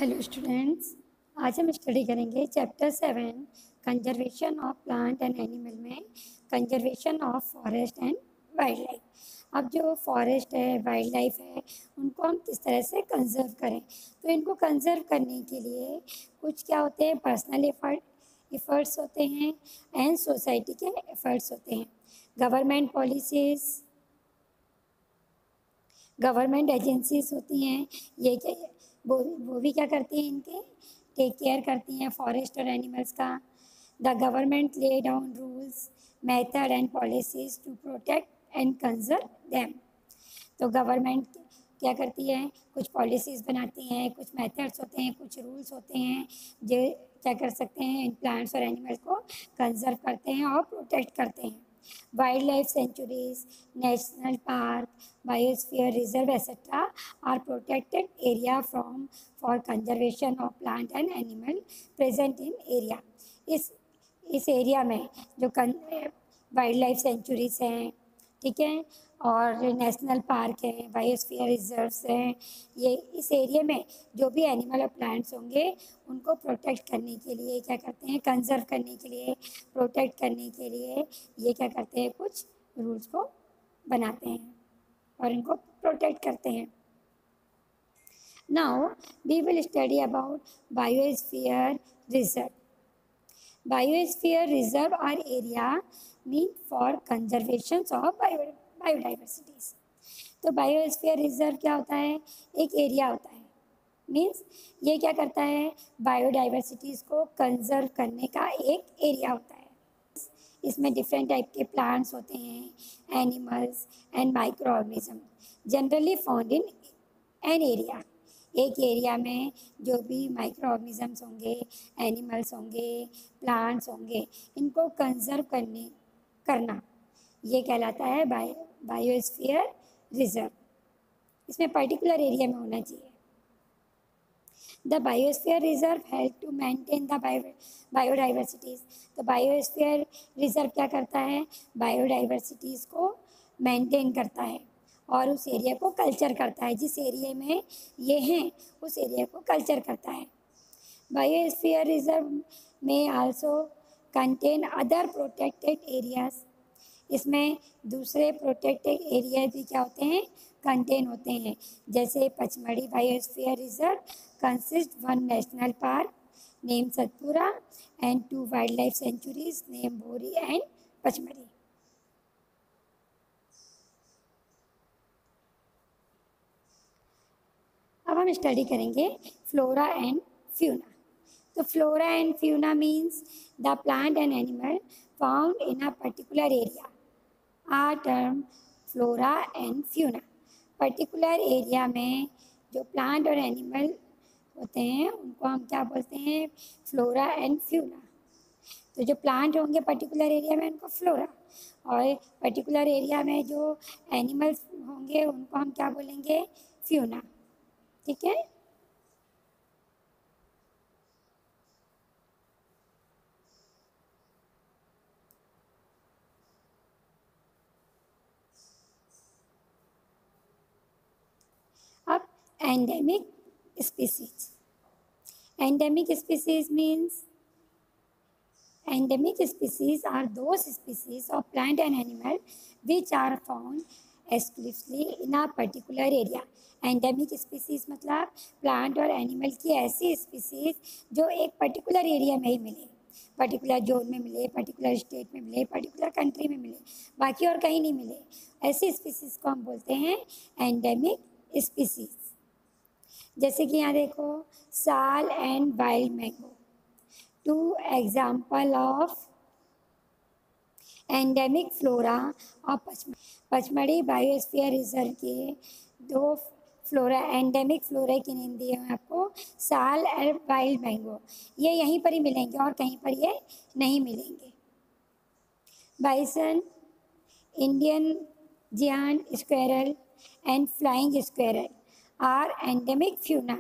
Hello students, आज हम study करेंगे chapter 7 conservation of plant and animal में conservation of forest and wildlife. अब जो फॉरेस्ट है, वाइल्ड लाइफ है, उनको हम किस तरह से कंजर्व करें। तो इनको कंजर्व करने के लिए कुछ क्या होते हैं, पर्सनल एफर्ट्स होते हैं एंड सोसाइटी के एफर्ट्स होते हैं। गवर्नमेंट पॉलिसीज़, गवर्नमेंट एजेंसीज होती हैं, ये क्या वो भी क्या करती हैं, इनके टेक केयर करती हैं फॉरेस्ट और एनिमल्स का। The government lay down rules, method and policies to protect and conserve them. तो गवर्नमेंट क्या करती है, कुछ पॉलिसीज़ बनाती हैं, कुछ मेथड्स होते हैं, कुछ रूल्स होते हैं जो क्या कर सकते हैं, इन प्लांट्स और एनिमल्स को कंजर्व करते हैं और प्रोटेक्ट करते हैं। Wild life sanctuaries, national park, biosphere reserve etcetera are protected area from for conservation of plant and animal present in area. इस एरिया में जो वाइल्ड लाइफ सेंचुरीज हैं, ठीक है, और नेशनल पार्क है, बायोस्फीयर रिजर्व्स हैं, ये इस एरिया में जो भी एनिमल और प्लांट्स होंगे उनको प्रोटेक्ट करने के लिए क्या करते हैं, कंजर्व करने के लिए, प्रोटेक्ट करने के लिए ये क्या करते हैं, कुछ रूल्स को बनाते हैं और इनको प्रोटेक्ट करते हैं। Now we will study about biosphere reserve. Biosphere reserve are area mean for conservation of biodiversities. तो बायोस्फीयर रिजर्व क्या होता है, एक एरिया होता है, मीन्स ये क्या करता है, बायोडाइवर्सिटीज़ को कंजर्व करने का एक एरिया होता है। इसमें डिफरेंट टाइप के प्लांट्स होते हैं, animals and micro organism generally found in an area. एक एरिया में जो भी माइक्रो ऑर्गेनिजम्स होंगे, एनिमल्स होंगे, प्लांट्स होंगे, इनको कंजर्व करना ये कहलाता है बायोस्फीयर रिजर्व। इसमें पर्टिकुलर एरिया में होना चाहिए। The biosphere reserve help to maintain the biodiversities. तो बायोस्फीयर रिजर्व क्या करता है, बायोडाइवर्सिटीज़ को मेंटेन करता है और उस एरिया को कल्चर करता है। जिस एरिया में ये हैं उस एरिया को कल्चर करता है। बायोस्फीयर रिजर्व में also contain other protected areas. इसमें दूसरे प्रोटेक्टेड एरिया भी क्या होते हैं, कंटेन होते हैं। जैसे Pachmarhi biosphere reserve consist 1 national park name Satpura and 2 wild life sanctuaries name Bori and Pachmarhi. अब हम स्टडी करेंगे फ्लोरा एंड फ्यूना। तो flora and fauna means the plant and animal found in a particular area are term flora and fauna. Particular area में जो plant और animal होते हैं उनको हम क्या बोलते हैं, फ्लोरा एंड फ्यूना। तो जो प्लांट होंगे पर्टिकुलर एरिया में उनको फ्लोरा, और पर्टिकुलर एरिया में जो एनिमल्स होंगे उनको हम क्या बोलेंगे, फ्यूना। ठीक है। अब endemic species. Endemic species means endemic species are those species of plant and animal which are found exclusively in a particular area. Endemic species मतलब प्लांट और एनिमल की ऐसी स्पीसीज जो एक पर्टिकुलर एरिया में ही मिले, पर्टिकुलर जोन में मिले, पर्टिकुलर स्टेट में मिले, पर्टिकुलर कंट्री में मिले, बाकी और कहीं नहीं मिले। ऐसी स्पीसीज को हम बोलते हैं एंडेमिक स्पीसीज। जैसे कि यहाँ देखो, साल and wild mango, 2 example of endemic flora और पचमढ़ी बायोस्फीयर रिजर्व के 2 फ्लोरा, एंडेमिक फ्लोरा की नेम दिए हैं आपको, साल और वाइल्ड मैंगो। ये यहीं पर ही मिलेंगे और कहीं पर ये नहीं मिलेंगे। Bison, Indian giant squirrel and flying squirrel are endemic fauna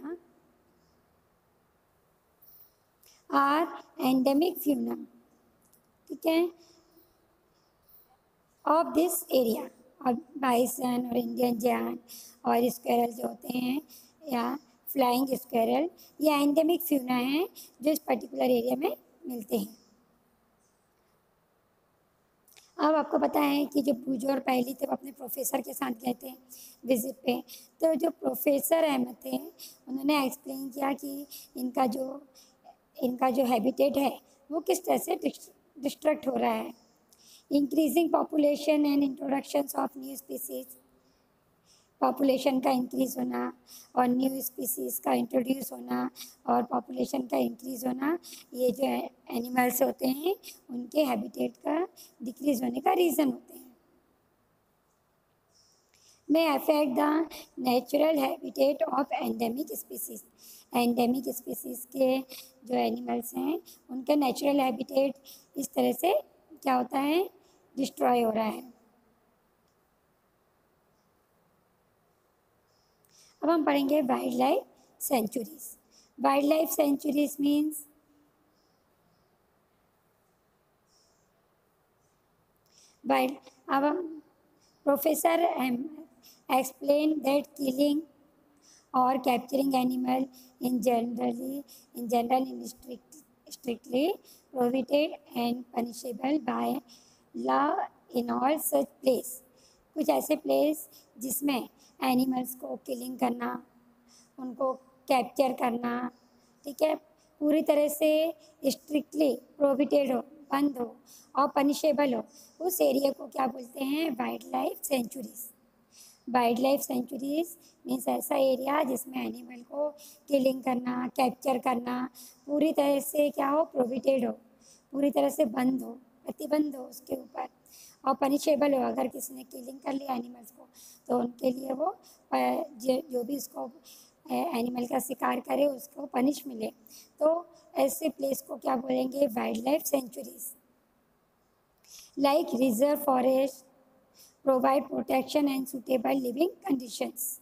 ठीक है, ऑफ दिस एरिया। और बाइसन और इंडियन जायंट और स्क्वेरल जो होते हैं या फ्लाइंग स्क्वेरल, ये एंडेमिक फ्यूना हैं जो इस पर्टिकुलर एरिया में मिलते हैं। अब आपको पता है कि जो बूजो और पहली थे वो अपने प्रोफेसर के साथ गए थे विजिट पे। तो जो प्रोफेसर अहमद थे उन्होंने एक्सप्लेन किया कि इनका जो हैबिटेट है वो किस तरह से डिस्ट्रक्ट हो रहा है। Increasing population and introductions of new species, population का इंक्रीज़ होना और न्यू स्पीसीज़ का इंट्रोड्यूस होना और पॉपुलेशन का इंक्रीज़ होना, ये जो एनिमल्स होते हैं उनके हैबिटेट का डिक्रीज़ होने का रीज़न होते हैं। में affect the natural habitat of endemic species, endemic species के जो एनिमल्स हैं उनका नेचुरल हैबिटेट इस तरह से क्या होता है, डिस्ट्रॉय हो रहा है। अब हम पढ़ेंगे wild life centuries. Wild life centuries means wild, अब हम professor explain that killing or capturing animal in general is strictly prohibited and punishable by law in all such place। कुछ ऐसे प्लेस जिसमें एनिमल्स को किलिंग करना, उनको capture करना, ठीक है, पूरी तरह से स्ट्रिक्टली प्रोहिबिटेड हो, बंद हो और पनिशेबल हो, उस एरिया को क्या बोलते हैं, wild life centuries. Wild life centuries means ऐसा एरिया जिसमें एनिमल को किलिंग करना, कैप्चर करना पूरी तरह से क्या हो, प्रोहिबिटेड हो, पूरी तरह से बंद हो, प्रतिबंध हो उसके ऊपर, और पनिशेबल हो। अगर किसी ने किलिंग कर लिया एनिमल्स को तो उनके लिए वो जो भी उसको एनिमल का शिकार करे उसको पनिश मिले। तो ऐसे प्लेस को क्या बोलेंगे, wild life centuries. Like reserve forest provide protection and suitable living conditions.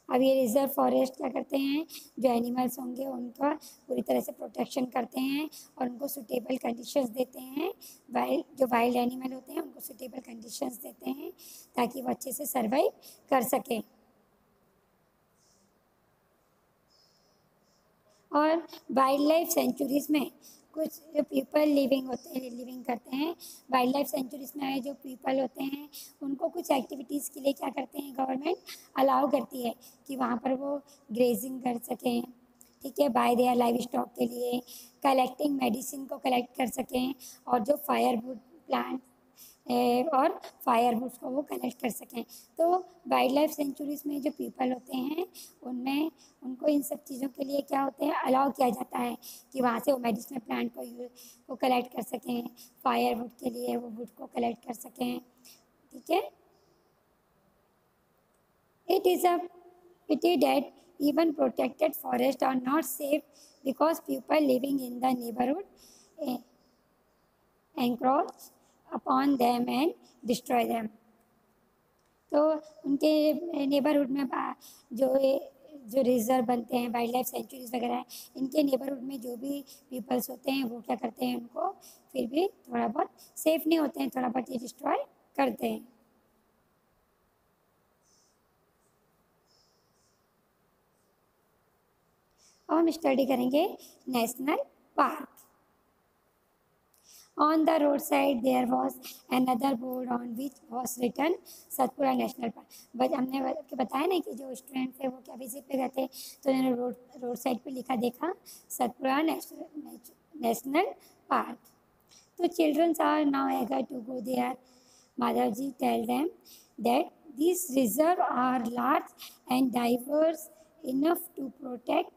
अब ये रिजर्व फॉरेस्ट क्या करते हैं, जो एनिमल्स होंगे उनका पूरी तरह से प्रोटेक्शन करते हैं और उनको सुटेबल कंडीशंस देते हैं। जो वाइल्ड एनिमल होते हैं उनको सुटेबल कंडीशंस देते हैं ताकि वो अच्छे से सर्वाइव कर सकें। और वाइल्ड लाइफ सेंचुरीज में कुछ जो पीपल लिविंग करते हैं, वाइल्ड लाइफ सेंचुरीज में आए जो पीपल होते हैं उनको कुछ एक्टिविटीज़ के लिए क्या करते हैं, गवर्नमेंट अलाउ करती है कि वहाँ पर वो ग्रेजिंग कर सकें, ठीक है, बाय देयर लाइव स्टॉक के लिए, कलेक्टिंग मेडिसिन को कलेक्ट कर सकें, और जो फायरवुड प्लांट और फायरवुड्स को वो कलेक्ट कर सकें। तो वाइल्ड लाइफ सेंचुरीज में जो पीपल होते हैं उनमें उनको इन सब चीज़ों के लिए क्या होते हैं, अलाउ किया जाता है कि वहाँ से वो मेडिसिनल प्लांट को कलेक्ट कर सकें, फायरवुड के लिए वो वुड को कलेक्ट कर सकें, ठीक है। It is a pity that even protected forests are not safe because people living in the neighborhood encroach upon them and destroy them। तो उनके नेबरहुड में जो रिजर्व बनते हैं, वाइल्ड लाइफ सेंचुरीज वगैरह हैं, इनके नेबरहुड में जो भी पीपल्स होते हैं वो क्या करते हैं, उनको फिर भी थोड़ा बहुत सेफ नहीं होते हैं, थोड़ा बहुत ये डिस्ट्रॉय करते हैं। और हम स्टडी करेंगे national park. On the roadside there was another board on which was written Satpura national park. But हमने बताया ना कि जो स्टूडेंट थे वो क्या विजिट पे गए थे तो उन्होंने रोड साइड पे लिखा देखा सतपुड़ा नेशनल पार्क। तो childrens are now eager to go there। Madhavji tell them that these reserves are large and diverse enough to protect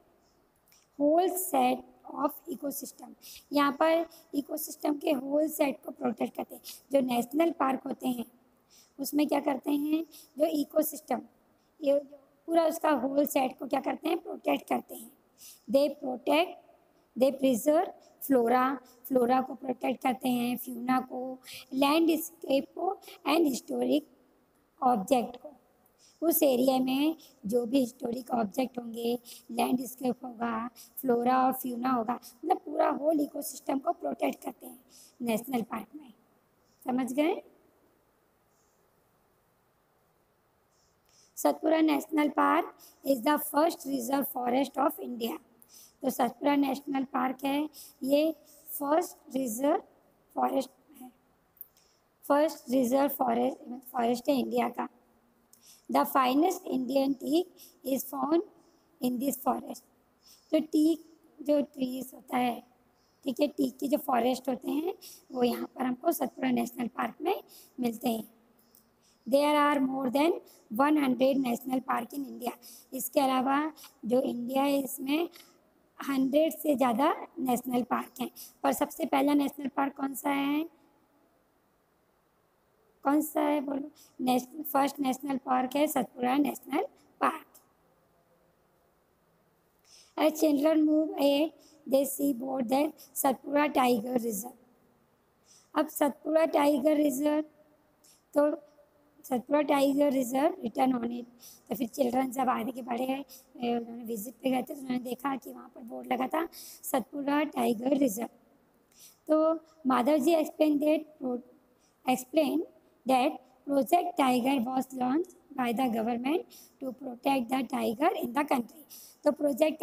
whole set of ecosystem. यहाँ पर इकोसिस्टम के होल सेट को protect करते हैं। जो नेशनल पार्क होते हैं उसमें क्या करते हैं, जो इकोसिस्टम ये पूरा उसका होल सेट को क्या करते हैं, प्रोटेक्ट करते हैं। दे प्रिजर्व फ्लोरा को प्रोटेक्ट करते हैं, फ्यूना को, लैंडस्केप को एंड हिस्टोरिक ऑब्जेक्ट को। उस एरिया में जो भी हिस्टोरिक ऑब्जेक्ट होंगे, लैंडस्केप होगा, फ्लोरा और फ्यूना होगा, मतलब पूरा होल इकोसिस्टम को प्रोटेक्ट करते हैं नेशनल पार्क में। समझ गए? Satpura national park is the first reserve forest of India. तो सतपुरा नेशनल पार्क है, ये फर्स्ट रिजर्व फॉरेस्ट है, फर्स्ट रिजर्व फॉरेस्ट है इंडिया का। The finest Indian teak is found in this forest. तो टीक जो ट्रीज होता है, ठीक है, टीक के जो फॉरेस्ट होते हैं वो यहाँ पर हमको सतपुरा नेशनल पार्क में मिलते हैं। There are more than 100 national park in India. इसके अलावा जो इंडिया है इसमें 100 से ज़्यादा नेशनल पार्क हैं। और सबसे पहला नेशनल पार्क कौन सा है, कौन सा है बोलो? फर्स्ट नेशनल पार्क है Satpura national park. As children move ahead, they see board that Satpura Tiger Reserve. अब सतपुरा टाइगर रिजर्व, तो Satpura tiger reserve return on it. तो फिर चिल्ड्रन जब आगे के बढ़े उन्होंने विजिट पे गए थे तो उन्होंने देखा कि वहाँ पर बोर्ड लगा था सतपुरा टाइगर रिजर्व। तो Madhav ji explained that Project Tiger was launched by the government to protect the tiger in the country. तो प्रोजेक्ट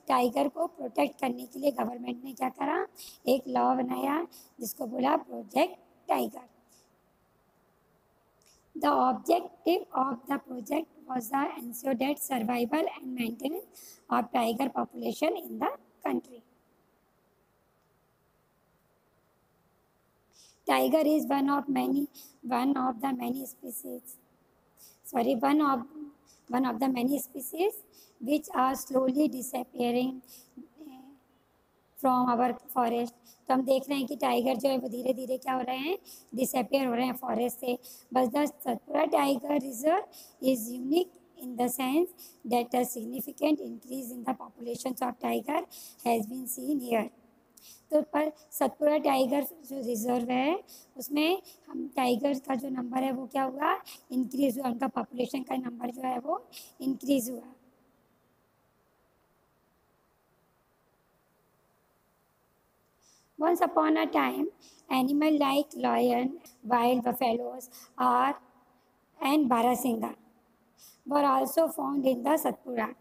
टाइगर को प्रोटेक्ट करने के लिए गवर्नमेंट ने क्या करा, एक लॉ बनाया जिसको बोला project tiger. The objective of the project was to ensure that survival and maintenance of tiger population in the country. Tiger is one of the many species which are slowly disappearing from our forest. तो हम देख रहे हैं कि tiger जो है वो धीरे धीरे क्या हो रहे हैं, डिसअपियर हो रहे हैं फॉरेस्ट से। बस the Satpura tiger reserve is unique in the sense that a significant increase in the populations of tiger has been seen here. तो पर सतपुरा टाइगर जो रिजर्व है उसमें हम टाइगर का जो नंबर है वो क्या हुआ, इंक्रीज़ हुआ, उनका पॉपुलेशन का नंबर जो है वो इंक्रीज़ हुआ। Once upon a time, animal like lion, wild buffaloes, and Barasingha were also found in the Satpura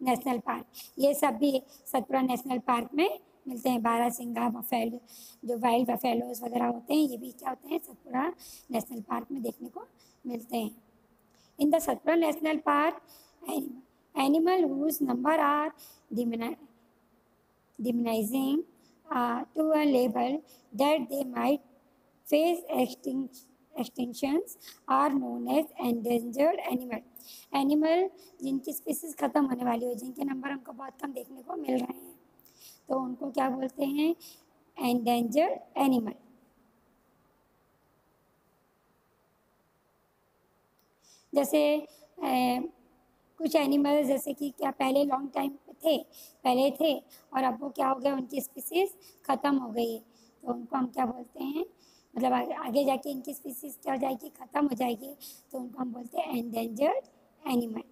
National Park. ये सब भी सतपुरा नेशनल पार्क में मिलते हैं। बारासिंगा, बफेलो, जो वाइल्ड बफेलोज वगैरह होते हैं ये भी क्या होते हैं, सतपुरा नेशनल पार्क में देखने को मिलते हैं। In the Satpura national park animal whose number are diminishing to a level that they might face extinctions are known as endangered animal जिनकी स्पीसीज ख़त्म होने वाली हो, जिनके नंबर हमको बहुत कम देखने को मिल रहे हैं, तो उनको क्या बोलते हैं, एंडेंजर्ड एनिमल। जैसे कुछ एनिमल्स जैसे कि क्या पहले लॉन्ग टाइम पहले थे और अब वो क्या हो गया, उनकी स्पीसीज ख़त्म हो गई है, तो उनको हम क्या बोलते हैं, मतलब आगे जाके इनकी स्पीसीज क्या हो जाएगी, ख़त्म हो जाएगी, तो उनको हम बोलते हैं एंडेंजर्ड एनिमल।